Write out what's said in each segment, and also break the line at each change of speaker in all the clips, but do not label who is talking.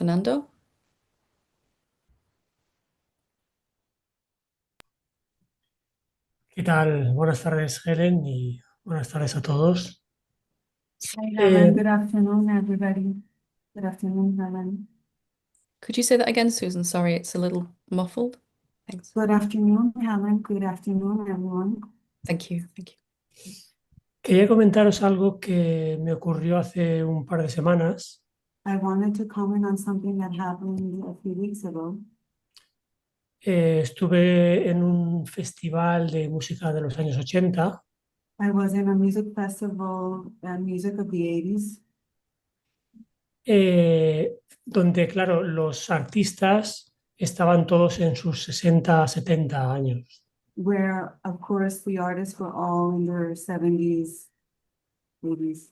Fernando.
¿Qué tal? Buenas tardes, Helen, y buenas tardes a todos.
Hi,
Eh,
Helen. Good afternoon, everybody. Good afternoon, Helen.
Could you say that again, Susan? Sorry, it's a little muffled. Thanks.
Good afternoon, Helen. Good afternoon, everyone.
Thank you. Thank you.
Quería comentaros algo que me ocurrió hace un par de semanas.
I wanted to comment on something that happened a few weeks ago.
Estuve en un festival de música de los años 80,
I was in a music festival, music of the 80s,
donde, claro, los artistas estaban todos en sus 60, 70 años.
where, of course, the artists were all in their 70s, 80s.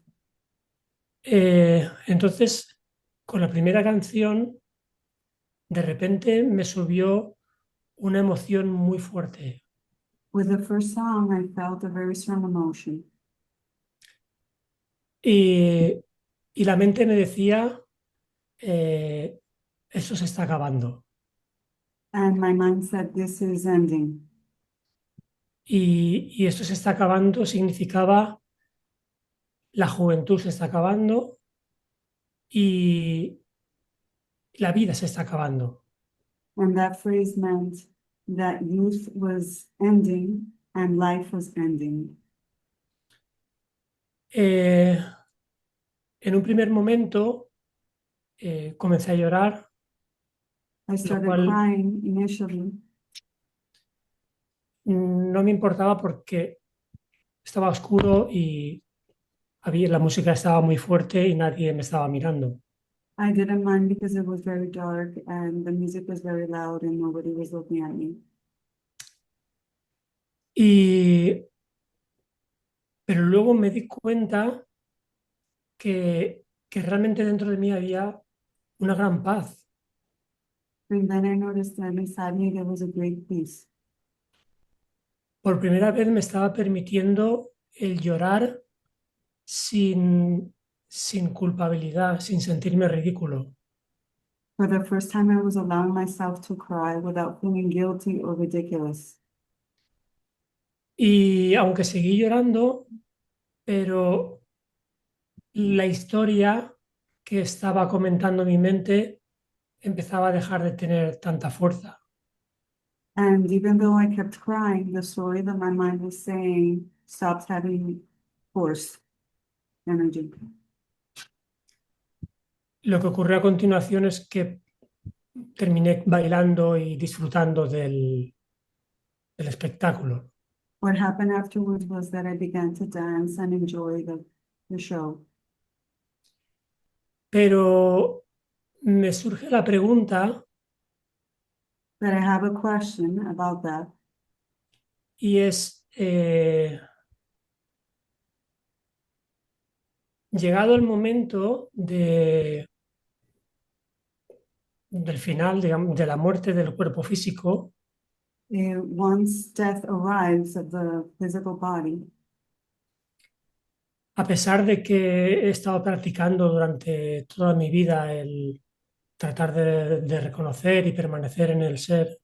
Entonces, con la primera canción, de repente me subió una emoción muy fuerte.
With the first song, I felt a very strong emotion.
Y, y la mente me decía, eh, eso se está acabando.
And my mind said, this is ending.
Y esto se está acabando significaba la juventud se está acabando y la vida se está acabando.
And that phrase meant that youth was ending and life was ending.
Eh, en un primer momento comencé a llorar,
I
lo
started
cual
crying initially.
no me importaba porque estaba oscuro y la música estaba muy fuerte y nadie me estaba mirando.
I didn't mind because it was very dark and the music was very loud and nobody was looking at me.
Y, pero luego me di cuenta que realmente dentro de mí había una gran paz.
And then I noticed that inside me there was a great peace.
Por primera vez me estaba permitiendo el llorar sin culpabilidad, sin sentirme ridículo.
For the first time, I was allowing myself to cry without feeling guilty or ridiculous.
Y aunque seguí llorando, pero la historia que estaba comentando mi mente empezaba a dejar de tener tanta fuerza.
And even though I kept crying, the story that my mind was saying stopped having force, energy.
Lo que ocurrió a continuación es que terminé bailando y disfrutando del espectáculo.
What happened afterwards was that I began to dance and enjoy the show.
Pero me surge la pregunta
But I have a question about that.
y es, llegado el momento del final, digamos, de la muerte del cuerpo físico,
Once death arrives at the physical body,
a pesar de que he estado practicando durante toda mi vida el tratar de reconocer y permanecer en el ser,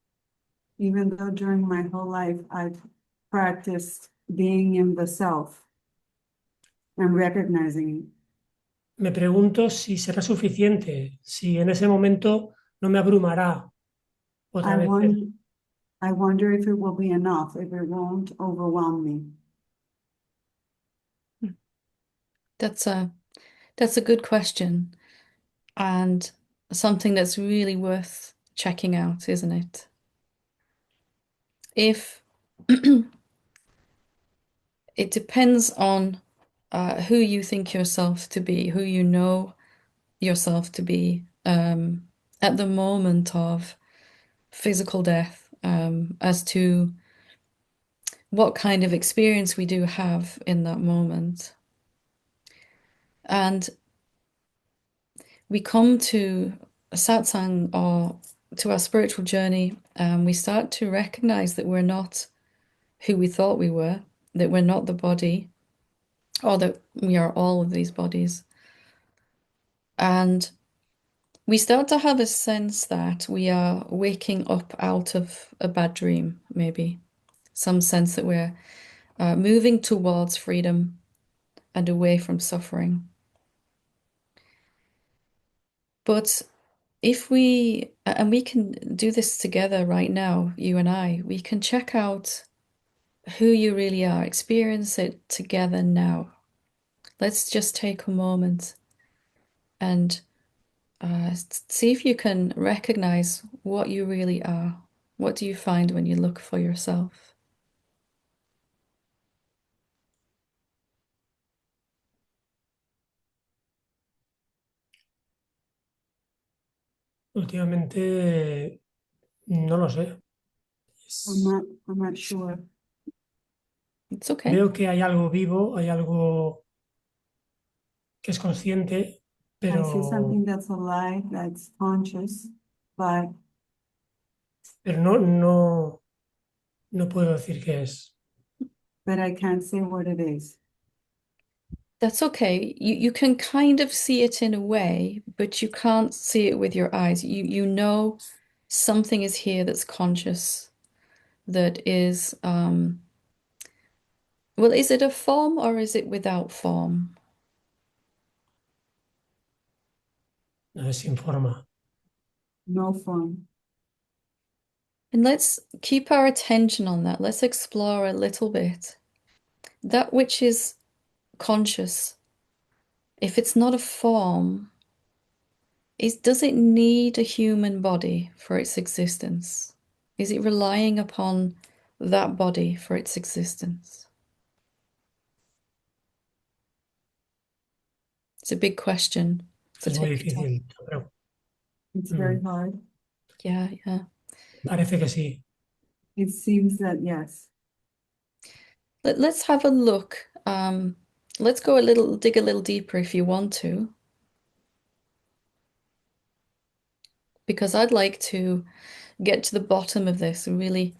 even though during my whole life I've practiced being in the self and recognizing it,
me pregunto si será suficiente, si en ese momento no me abrumará otra
I
vez.
won- I wonder if it will be enough, if it won't overwhelm me.
That's a good question and something that's really worth checking out, isn't it? If it depends on who you think yourself to be, who you know yourself to be at the moment of physical death, as to what kind of experience we do have in that moment. And we come to a satsang or to our spiritual journey, and we start to recognize that we're not who we thought we were, that we're not the body, or that we are all of these bodies. And we start to have a sense that we are waking up out of a bad dream, maybe some sense that we're moving towards freedom and away from suffering. But if we, and we can do this together right now, you and I, we can check out who you really are, experience it together now. Let's just take a moment and see if you can recognize what you really are. What do you find when you look for yourself?
Últimamente, no lo sé. Es-
I'm not sure.
It's okay.
Veo que hay algo vivo, hay algo que es consciente,
I see
pero,
something that's alive, that's conscious, but
pero no puedo decir qué es.
I can't say what it is.
That's okay. You can kind of see it in a way, but you can't see it with your eyes. You know something is here that's conscious, that is well, is it a form or is it without form?
No es sin forma.
No form.
And let's keep our attention on that. Let's explore a little bit. That which is conscious, if it's not a form, does it need a human body for its existence? Is it relying upon that body for its existence? It's a big question to
Es muy
take it on.
difícil, pero
It's very
mm,
hard.
Yeah, yeah.
parece que sí.
It seems that yes.
Let's have a look. Let's go a little, dig a little deeper if you want to, because I'd like to get to the bottom of this and really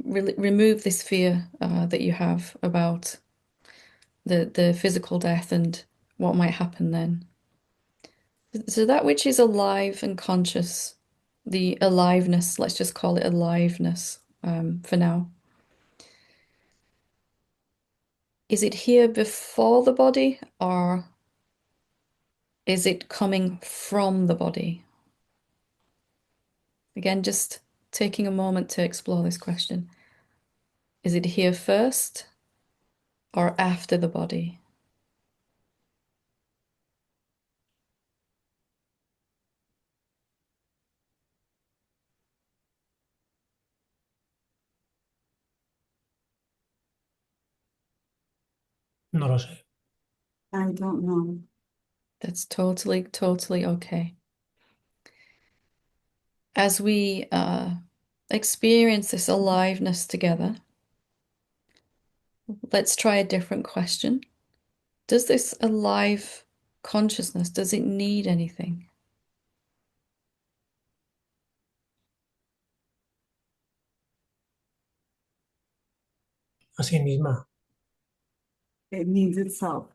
remove this fear that you have about the physical death and what might happen then. So that which is alive and conscious, the aliveness, let's just call it aliveness for now. Is it here before the body or is it coming from the body? Again, just taking a moment to explore this question. Is it here first or after the body?
No lo sé.
I don't know.
That's totally okay. As we experience this aliveness together, let's try a different question. Does this alive consciousness, does it need anything?
A sí misma.
It needs itself.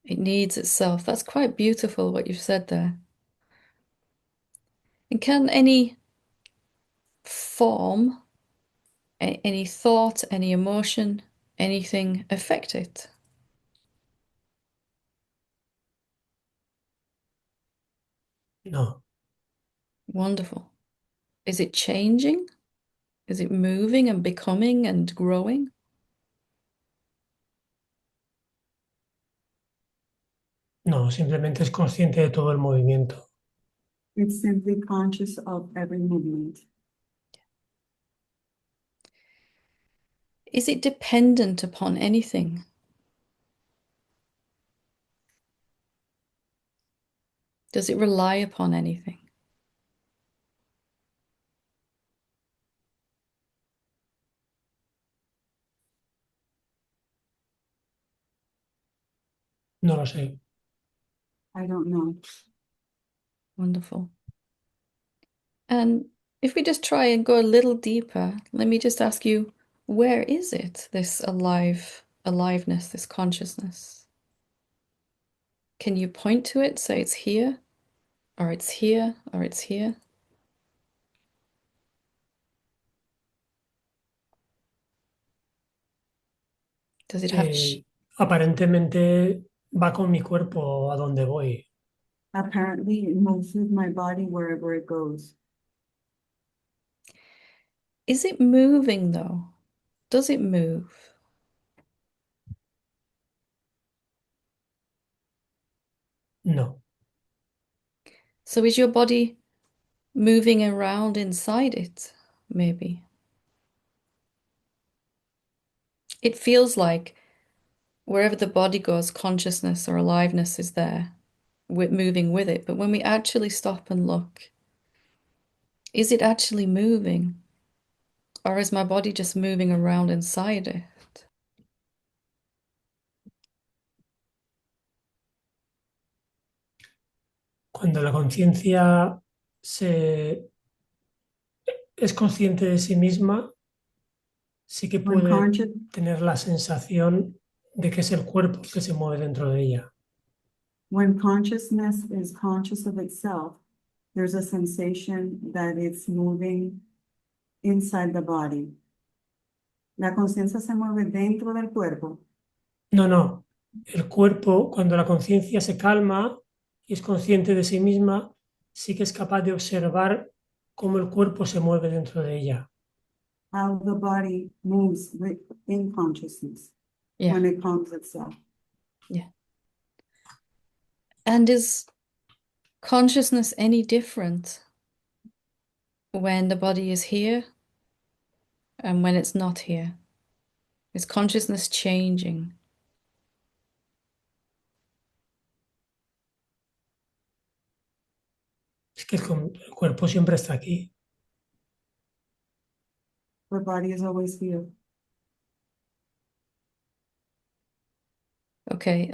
It needs itself. That's quite beautiful what you've said there. And can any form, any thought, any emotion, anything affect it?
No,
Wonderful. Is it changing? Is it moving and becoming and growing?
no, simplemente es consciente de todo el movimiento.
It's simply conscious of every movement.
Is it dependent upon anything? Does it rely upon anything?
No lo sé.
I don't know.
Wonderful. And if we just try and go a little deeper, let me just ask you, where is it, this aliveness, this consciousness? Can you point to it, say it's here, or it's here, or it's here? Does it have
Aparentemente va con mi cuerpo a donde voy.
Apparently, it moves with my body wherever it goes.
Is it moving though? Does it move?
No,
So is your body moving around inside it? Maybe. It feels like wherever the body goes, consciousness or aliveness is there, moving with it. But when we actually stop and look, is it actually moving? Or is my body just moving around inside it?
cuando la conciencia es consciente de sí misma, sí que
When
puede
conscious,
tener la sensación de que es el cuerpo el que se mueve dentro de ella.
when consciousness is conscious of itself, there's a sensation that it's moving inside the body. La conciencia se mueve dentro del cuerpo.
No, no. El cuerpo, cuando la conciencia se calma y es consciente de sí misma, sí que es capaz de observar cómo el cuerpo se mueve dentro de ella.
How the body moves in consciousness
Yeah,
when it calms itself.
yeah. And is consciousness any different when the body is here and when it's not here? Is consciousness changing?
Es que el cuerpo siempre está aquí.
The body is always here.
Okay,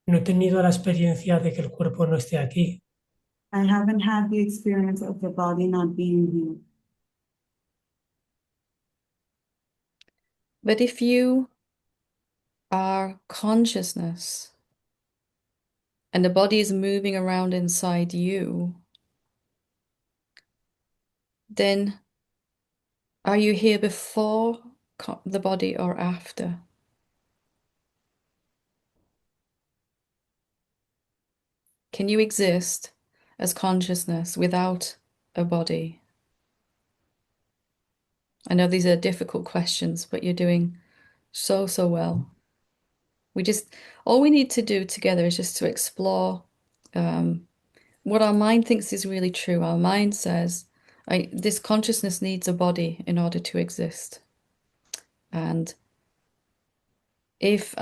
No he tenido la experiencia de que el cuerpo no esté aquí.
I haven't had the experience of the body not being here.
but if you are consciousness and the body is moving around inside you, then are you here before the body or after? Can you exist as consciousness without a body? I know these are difficult questions, but you're doing so, so well. All we need to do together is just to explore what our mind thinks is really true. Our mind says, this consciousness needs a body in order to exist. And if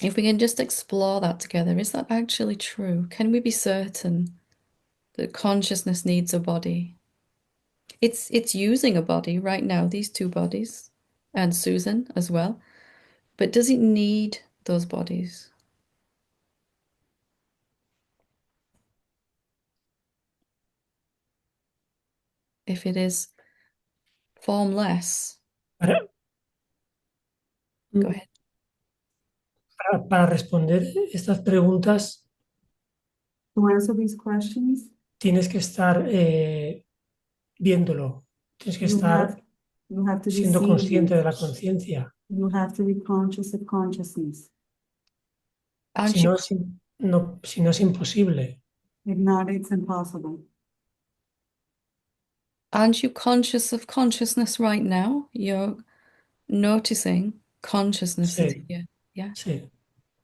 if we can just explore that together, is that actually true? Can we be certain that consciousness needs a body? It's using a body right now, these two bodies, and Susan as well. But does it need those bodies? If it is formless,
Para,
go ahead.
para responder estas preguntas
To answer these questions,
tienes que estar viéndolo, tienes que
you
estar
have you have to be
siendo
seeing
consciente de
it.
la conciencia.
You have to be conscious of consciousness.
Si
Aren't you
no, si no es imposible.
If not, it's impossible.
aren't you conscious of consciousness right now? You're noticing consciousness is
Sí,
here. Yeah.
sí.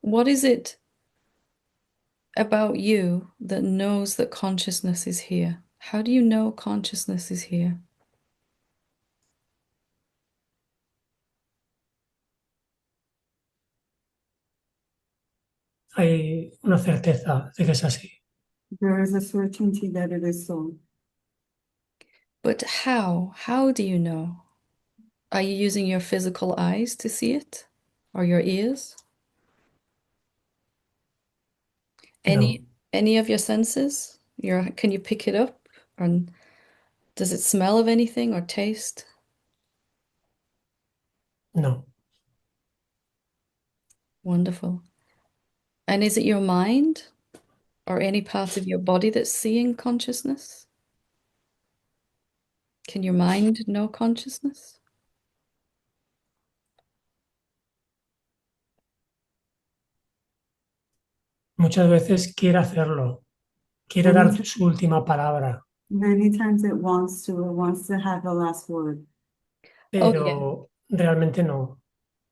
What is it about you that knows that consciousness is here? How do you know consciousness is here?
Hay una certeza de que es así.
There is a certainty that it is so.
But how? How do you know? Are you using your physical eyes to see it? Or your ears?
No,
Any of your senses? Can you pick it up? Or does it smell of anything or taste?
no.
Wonderful. And is it your mind or any part of your body that's seeing consciousness? Can your mind know consciousness?
Muchas veces quiere hacerlo, quiere
Many,
dar su última palabra,
many times it wants to have the last word,
Oh, yeah.
pero realmente no.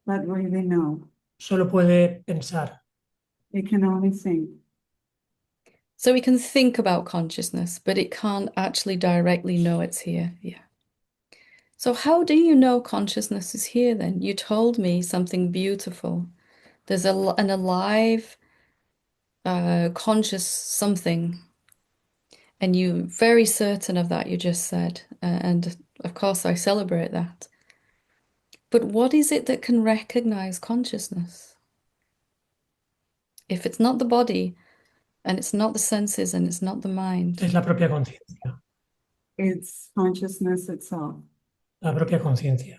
but really no,
Solo puede pensar.
it can only think.
So we can think about consciousness, but it can't actually directly know it's here. Yeah. So how do you know consciousness is here then? You told me something beautiful. There's an alive, conscious something, and you're very certain of that, you just said. And of course, I celebrate that. But what is it that can recognize consciousness? If it's not the body, and it's not the senses, and it's not the mind.
Es la propia conciencia,
It's consciousness itself.
la propia conciencia.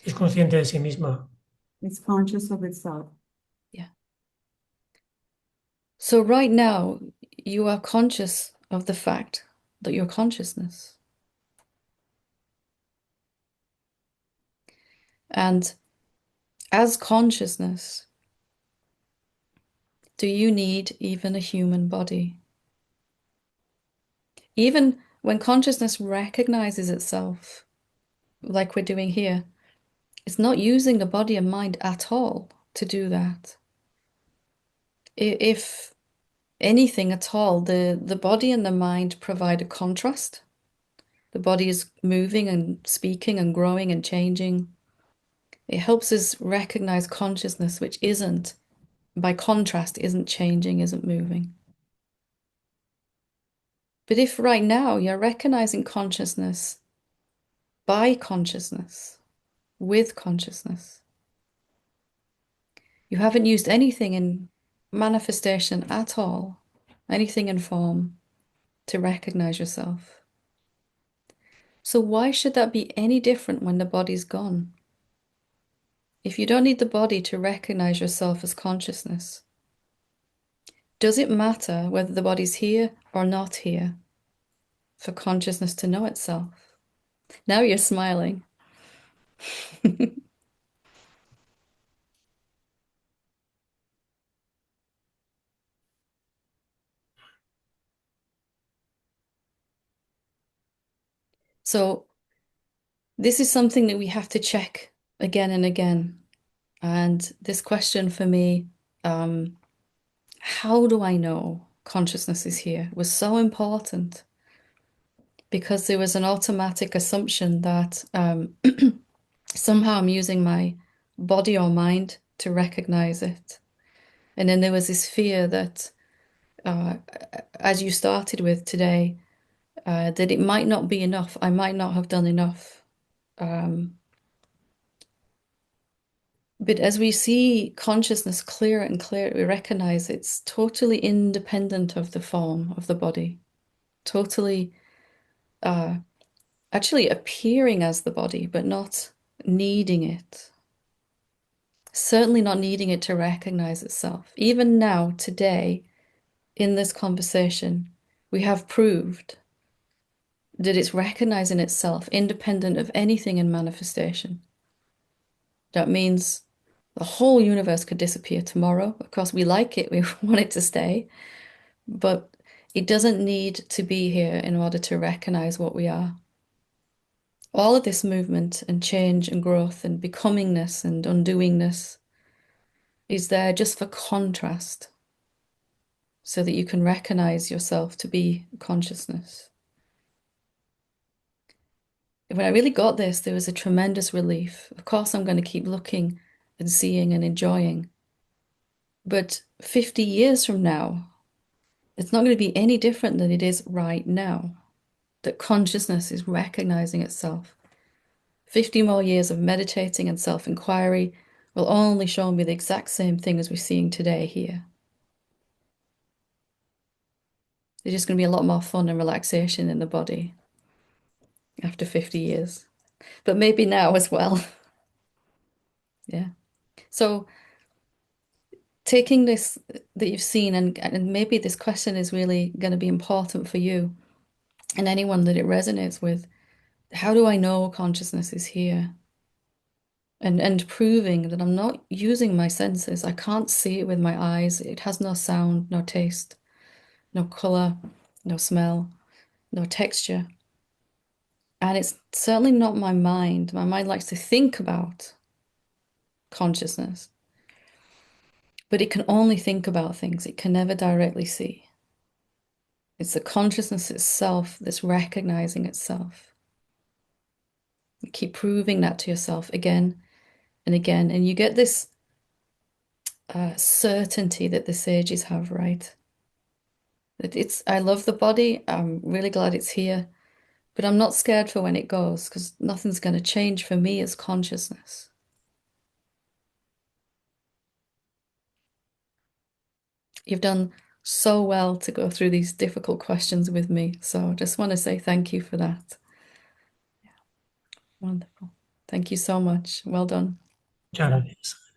Es consciente de sí misma.
It's conscious of itself.
Yeah. So right now, you are conscious of the fact that you're consciousness. And as consciousness, do you need even a human body? Even when consciousness recognizes itself, like we're doing here, it's not using the body and mind at all to do that. If anything at all, the body and the mind provide a contrast. The body is moving and speaking and growing and changing. It helps us recognize consciousness, which isn't, by contrast, isn't changing, isn't moving. But if right now you're recognizing consciousness by consciousness, with consciousness, you haven't used anything in manifestation at all, anything in form to recognize yourself. So why should that be any different when the body's gone? If you don't need the body to recognize yourself as consciousness, does it matter whether the body's here or not here for consciousness to know itself? Now you're smiling. So this is something that we have to check again and again. And this question for me, how do I know consciousness is here, was so important because there was an automatic assumption that somehow I'm using my body or mind to recognize it. And then there was this fear that, uh, as you started with today, that it might not be enough. I might not have done enough. Um, but as we see consciousness clearer and clearer, we recognize it's totally independent of the form of the body, totally uh, actually appearing as the body, but not needing it. Certainly not needing it to recognize itself. Even now, today, in this conversation, we have proved that it's recognizing itself independent of anything in manifestation. That means the whole universe could disappear tomorrow. Of course, we like it, we want it to stay, but it doesn't need to be here in order to recognize what we are. All of this movement and change and growth and becomingness and undoingness is there just for contrast, so that you can recognize yourself to be consciousness. When I really got this, there was a tremendous relief. Of course, I'm going to keep looking and seeing and enjoying. But 50 years from now, it's not going to be any different than it is right now, that consciousness is recognizing itself. 50 more years of meditating and self-inquiry will only show me the exact same thing as we're seeing today here. There's just going to be a lot more fun and relaxation in the body after 50 years, but maybe now as well. Yeah. So taking this that you've seen, and maybe this question is really going to be important for you and anyone that it resonates with. How do I know consciousness is here? And proving that I'm not using my senses. I can't see it with my eyes. It has no sound, no taste, no color, no smell, no texture. And it's certainly not my mind. My mind likes to think about consciousness, but it can only think about things. It can never directly see. It's the consciousness itself that's recognizing itself. You keep proving that to yourself again and again, and you get this certainty that the sages have, right? That I love the body. I'm really glad it's here, but I'm not scared for when it goes because nothing's going to change for me as consciousness. You've done so well to go through these difficult questions with me. So I just want to say thank you for that. Wonderful. Thank you so much. Well done.
Muchas gracias.